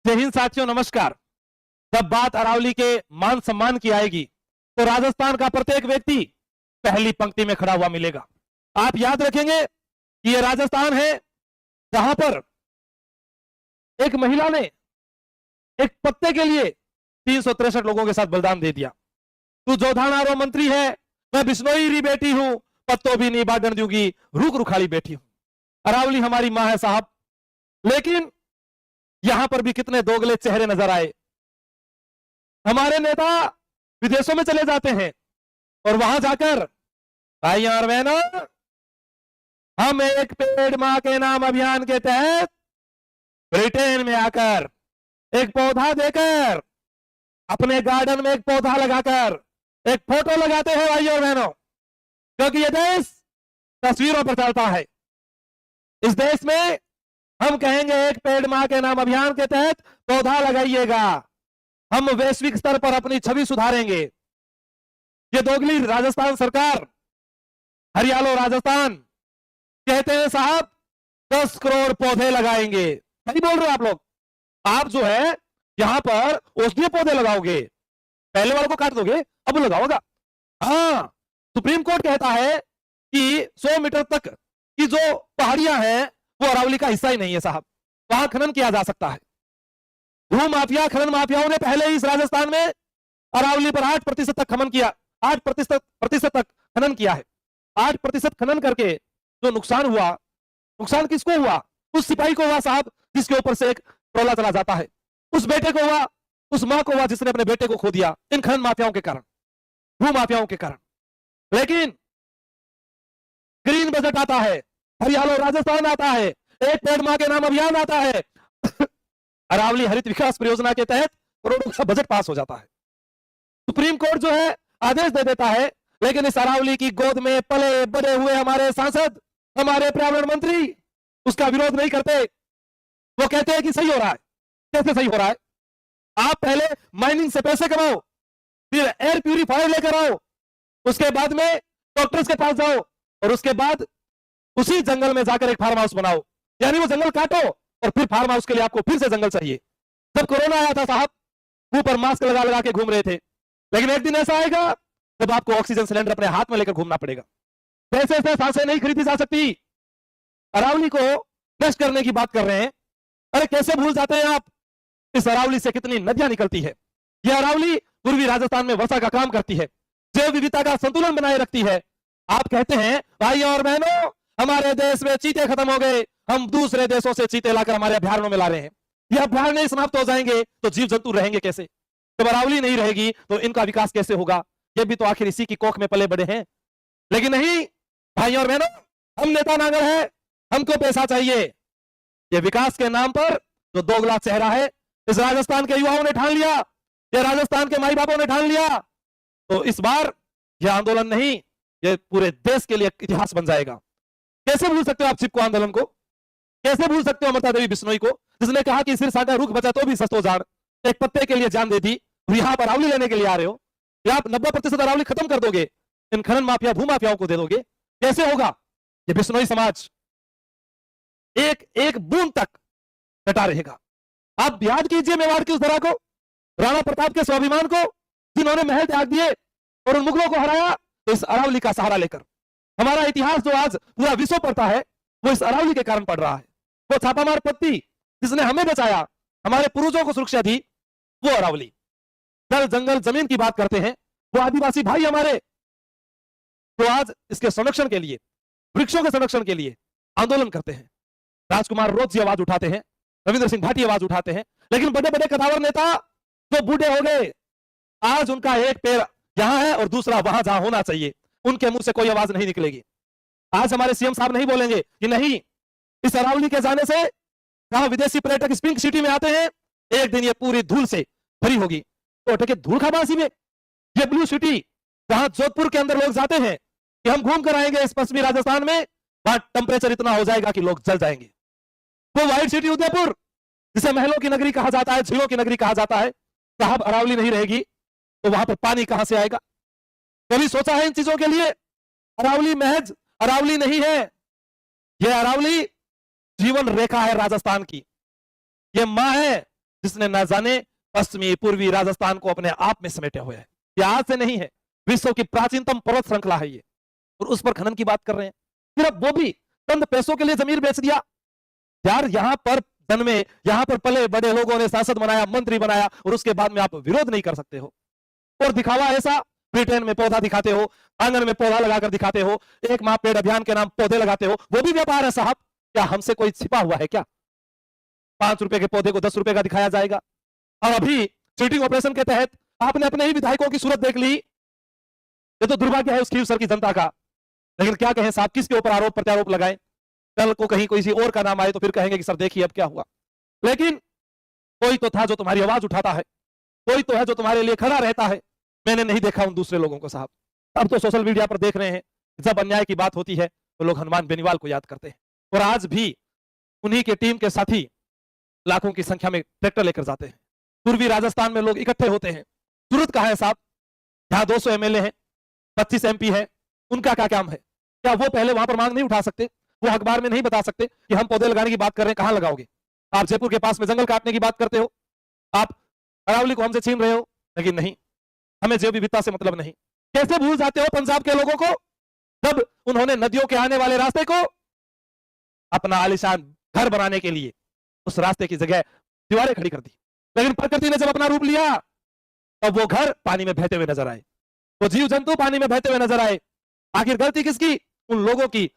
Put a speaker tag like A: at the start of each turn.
A: जय हिंद साथियों, नमस्कार। जब बात अरावली के मान सम्मान की आएगी तो राजस्थान का प्रत्येक व्यक्ति पहली पंक्ति में खड़ा हुआ मिलेगा। आप याद रखेंगे कि यह राजस्थान है जहां पर एक महिला ने एक पत्ते के लिए 363 लोगों के साथ बलिदान दे दिया। तू जोधाना रो मंत्री है, मैं बिश्नोई री बेटी हूं, पत्तों भी नहीं बागन दूंगी, रुख रुखाली बैठी हूं। अरावली हमारी मां है साहब। लेकिन यहां पर भी कितने दोगले चेहरे नजर आए। हमारे नेता विदेशों में चले जाते हैं और वहां जाकर भाइयों और बहनों, हम एक पेड़ मां के नाम अभियान के तहत ब्रिटेन में आकर एक पौधा देकर अपने गार्डन में एक पौधा लगाकर एक फोटो लगाते हैं भाइयों और बहनों, क्योंकि यह देश तस्वीरों पर चलता है। इस देश में हम कहेंगे एक पेड़ मां के नाम अभियान के तहत पौधा लगाइएगा, हम वैश्विक स्तर पर अपनी छवि सुधारेंगे। ये दोगली राजस्थान सरकार, हरियाणा राजस्थान कहते हैं साहब 10 करोड़ पौधे लगाएंगे। सही बोल रहे हो आप लोग। आप जो है यहां पर औषधीय पौधे लगाओगे, पहले वालों को काट दोगे, अब लगाओगा। हाँ, सुप्रीम कोर्ट कहता है कि 100 मीटर तक की जो पहाड़ियां हैं वो अरावली का हिस्सा ही नहीं है साहब, वहां खनन किया जा सकता है। भू माफिया, खनन माफियाओं ने पहले ही इस राजस्थान में अरावली पर 8% तक खनन किया, 8% तक खनन किया है। 8% खनन करके जो नुकसान हुआ, नुकसान किसको हुआ? उस सिपाही को हुआ साहब जिसके ऊपर से एक ट्रोला चला जाता है, उस बेटे को हुआ, उस मां को हुआ जिसने अपने बेटे को खो दिया इन खनन माफियाओं के कारण, भू माफियाओं के कारण। लेकिन ग्रीन बजट आता है, हरियाणा राजस्थान आता है, एक पेड़ मां के नाम अभियान आता है, अरावली हरित विकास परियोजना के तहत करोड़ों का बजट पास हो जाता है। सुप्रीम कोर्ट जो है आदेश दे देता है, लेकिन इस अरावली की गोद में पले बड़े हुए हमारे सांसद, हमारे पर्यावरण मंत्री उसका विरोध नहीं करते। वो कहते हैं कि सही हो रहा है। कैसे सही हो रहा है? आप पहले माइनिंग से पैसे कमाओ, फिर एयर प्यूरिफायर लेकर आओ, उसके बाद में डॉक्टर्स के पास जाओ और उसके बाद उसी जंगल में जाकर एक फार्म हाउस बनाओ। यानी वो जंगल काटो और फिर फार्म हाउस के लिए आपको फिर से जंगल चाहिए। जब कोरोना आया था साहब, मुंह पर मास्क लगा लगा के घूम रहे थे, लेकिन एक दिन ऐसा आएगा जब आपको ऑक्सीजन सिलेंडर अपने हाथ में लेकर घूमना पड़ेगा। पैसे से सांसें नहीं खरीदी जा सकती। अरावली को नष्ट करने की बात कर रहे हैं। अरे कैसे भूल जाते हैं आप, इस अरावली से कितनी नदियां निकलती है। यह अरावली पूर्वी राजस्थान में वर्षा का काम करती है, जैव विविधता का संतुलन बनाए रखती है। आप कहते हैं भाइयों और बहनों, हमारे देश में चीते खत्म हो गए, हम दूसरे देशों से चीते लाकर हमारे अभ्यारण्यों में ला रहे हैं। ये अभ्यारण्य समाप्त हो जाएंगे तो जीव जंतु रहेंगे कैसे? जब अरावली नहीं रहेगी तो इनका विकास कैसे होगा? ये भी तो आखिर इसी की कोख में पले बड़े हैं। लेकिन नहीं भाइयों और बहनों, हम नेता नांगर है, हमको पैसा चाहिए। ये विकास के नाम पर जो दोगला चेहरा है, इस राजस्थान के युवाओं ने ठान लिया, ये राजस्थान के माई बापों ने ठान लिया, तो इस बार यह आंदोलन नहीं, ये पूरे देश के लिए इतिहास बन जाएगा। कैसे भूल सकते हो आप चिपको आंदोलन को? कैसे भूल सकते हो अमृता देवी बिश्नोई को, जिसने कहा कि सिर साधा रुख बचा तो भी सस्तो जान, एक पत्ते के लिए जान दे दी, और यहां पर अरावली लेने के लिए आ रहे हो। या आप 90% अरावली खत्म कर दोगे, इन खनन माफिया भू माफियाओं को दे दोगे, कैसे होगा? ये बिश्नोई समाज एक एक बूंद तक डटा रहेगा। आप याद कीजिए मेवाड़ की उस धरा को, राणा प्रताप के स्वाभिमान को, जिन्होंने महल त्याग दिए और उन मुगलों को हराया, तो इस अरावली का सहारा लेकर। हमारा इतिहास जो आज पूरा विश्व पढ़ता है वो इस अरावली के कारण पढ़ रहा है। वो छापामार पत्ती जिसने हमें बचाया, हमारे पूर्वजों को सुरक्षा दी, वो अरावली। जल जंगल जमीन की बात करते हैं, वो आदिवासी भाई हमारे तो आज इसके संरक्षण के लिए, वृक्षों के संरक्षण के लिए आंदोलन करते हैं। राजकुमार रोज जी आवाज उठाते हैं, रविंद्र सिंह भाटी आवाज उठाते हैं, लेकिन बड़े बड़े कदावर नेता जो बूढ़े हो गए, आज उनका एक पैर यहां है और दूसरा वहां जहां होना चाहिए, उनके मुंह से कोई आवाज नहीं निकलेगी। आज हमारे सीएम साहब नहीं बोलेंगे कि नहीं, इस अरावली के जाने से जहां विदेशी पर्यटक इस पिंक सिटी में आते हैं, एक दिन ये पूरी धूल से भरी होगी। तो अटके धूल खाबासी में ये ब्लू सिटी जहां जोधपुर के अंदर लोग जाते हैं कि हम घूम कर आएंगे इस पश्चिमी राजस्थान में, वहां टेम्परेचर इतना हो जाएगा कि लोग जल जाएंगे। वो व्हाइट सिटी उदयपुर, जिसे महलों की नगरी कहा जाता है, झीलों की नगरी कहा जाता है, साहब अरावली नहीं रहेगी तो वहां पर पानी कहां से आएगा? कभी सोचा है इन चीजों के लिए? अरावली महज अरावली नहीं है, यह अरावली जीवन रेखा है राजस्थान की। यह मां है जिसने न जाने पश्चिमी पूर्वी राजस्थान को अपने आप में समेटे हुए है। यह आज से नहीं है, विश्व की प्राचीनतम पर्वत श्रृंखला है ये, और उस पर खनन की बात कर रहे हैं। फिर अब वो भी चंद पैसों के लिए जमीन बेच दिया। यार यहां पर जन्मे, यहां पर पले बड़े लोगों ने सांसद बनाया, मंत्री बनाया, और उसके बाद में आप विरोध नहीं कर सकते हो। और दिखावा ऐसा, ब्रिटेन में पौधा दिखाते हो, आंगन में पौधा लगाकर दिखाते हो, एक माह पेड़ अभियान के नाम पौधे लगाते हो, वो भी व्यापार है साहब। क्या हमसे कोई छिपा हुआ है क्या? 5 रुपए के पौधे को 10 रुपए का दिखाया जाएगा। और अभी चीटिंग ऑपरेशन के तहत आपने अपने ही विधायकों की सूरत देख ली। ये तो दुर्भाग्य है उस खीवसर की जनता का। लेकिन क्या कहें साहब, किसके ऊपर आरोप प्रत्यारोप लगाएं? कल को कहीं कोई और का नाम आए तो फिर कहेंगे कि सर देखिए अब क्या हुआ। लेकिन कोई तो था जो तुम्हारी आवाज उठाता है, कोई तो है जो तुम्हारे लिए खड़ा रहता है। मैंने नहीं देखा उन दूसरे लोगों को साहब। अब तो सोशल मीडिया पर देख रहे हैं, जब अन्याय की बात होती है तो लोग हनुमान बेनीवाल को याद करते हैं। और आज भी उन्हीं के टीम के साथी लाखों की संख्या में ट्रैक्टर लेकर जाते हैं। पूर्वी राजस्थान में लोग इकट्ठे होते हैं। सूरत कहां है साहब? जहां 200 एमएलए हैं, 25 एमपी है, उनका क्या काम है? क्या वो पहले वहां पर मांग नहीं उठा सकते? वो अखबार में नहीं बता सकते कि हम पौधे लगाने की बात कर रहे हैं, कहां लगाओगे? आप जयपुर के पास में जंगल काटने की बात करते हो, आप अरावली को हमसे छीन रहे हो, लेकिन नहीं, हमें जैव विविधता से मतलब नहीं। कैसे भूल जाते हो पंजाब के लोगों को, जब उन्होंने नदियों के आने वाले रास्ते को अपना आलीशान घर बनाने के लिए उस रास्ते की जगह दीवारें खड़ी कर दी। लेकिन प्रकृति ने जब अपना रूप लिया, तब वो घर पानी में बहते हुए नजर आए, वो जीव जंतु पानी में बहते हुए नजर आए। आखिर गलती किसकी? उन लोगों की